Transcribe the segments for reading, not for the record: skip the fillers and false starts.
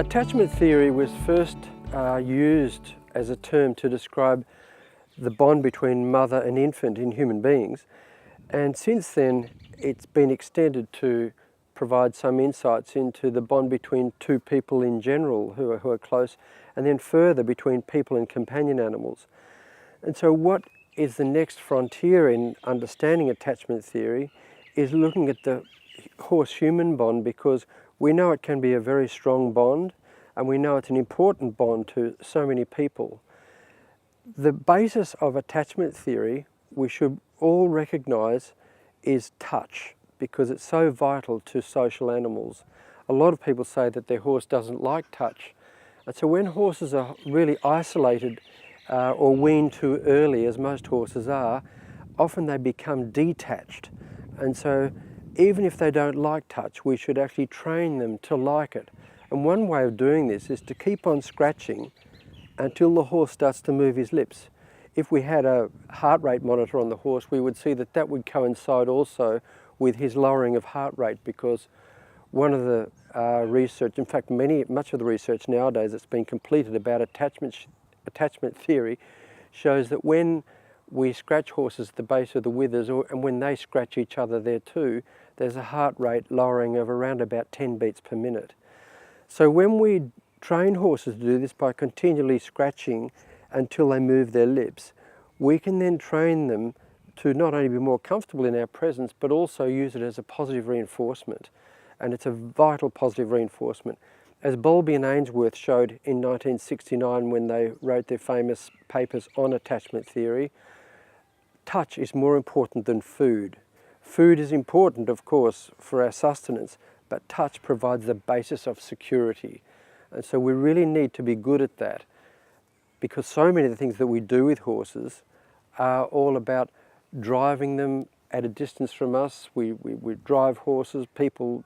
Attachment theory was first used as a term to describe the bond between mother and infant in human beings, and since then it's been extended to provide some insights into the bond between two people in general who are close, and then further between people and companion animals. And so what is the next frontier in understanding attachment theory is looking at the horse-human bond, because we know it can be a very strong bond, and we know it's an important bond to so many people. The basis of attachment theory, we should all recognise, is touch, because it's so vital to social animals. A lot of people say that their horse doesn't like touch. And so when horses are really isolated or weaned too early, as most horses are, often they become detached. And so even if they don't like touch, we should actually train them to like it. And one way of doing this is to keep on scratching until the horse starts to move his lips. If we had a heart rate monitor on the horse, we would see that that would coincide also with his lowering of heart rate, because one of the research, in fact much of the research nowadays that's been completed about attachment theory shows that when we scratch horses at the base of the withers, and when they scratch each other there too, there's a heart rate lowering of around about 10 beats per minute. So when we train horses to do this by continually scratching until they move their lips, we can then train them to not only be more comfortable in our presence, but also use it as a positive reinforcement. And it's a vital positive reinforcement. As Bowlby and Ainsworth showed in 1969 when they wrote their famous papers on attachment theory, touch is more important than food. Food is important, of course, for our sustenance, but touch provides the basis of security. And so we really need to be good at that, because so many of the things that we do with horses are all about driving them at a distance from us. We drive horses, people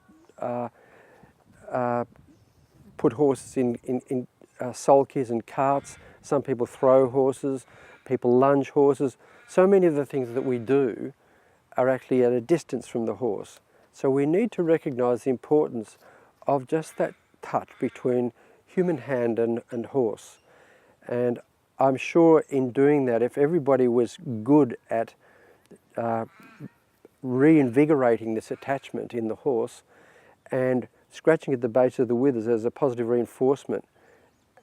put horses in sulkies and carts. Some people throw horses, people lunge horses. So many of the things that we do are actually at a distance from the horse. So we need to recognise the importance of just that touch between human hand and horse. And I'm sure in doing that, if everybody was good at reinvigorating this attachment in the horse and scratching at the base of the withers as a positive reinforcement,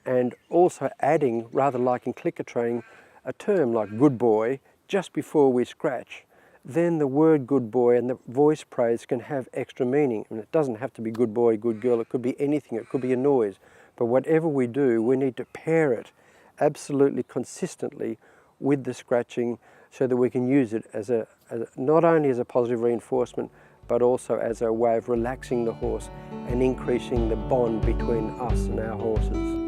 and also adding, rather like in clicker training, a term like good boy just before we scratch, then the word good boy and the voice praise can have extra meaning. And it doesn't have to be good boy, good girl, it could be anything, it could be a noise. But whatever we do, we need to pair it absolutely consistently with the scratching so that we can use it as not only as a positive reinforcement, but also as a way of relaxing the horse and increasing the bond between us and our horses.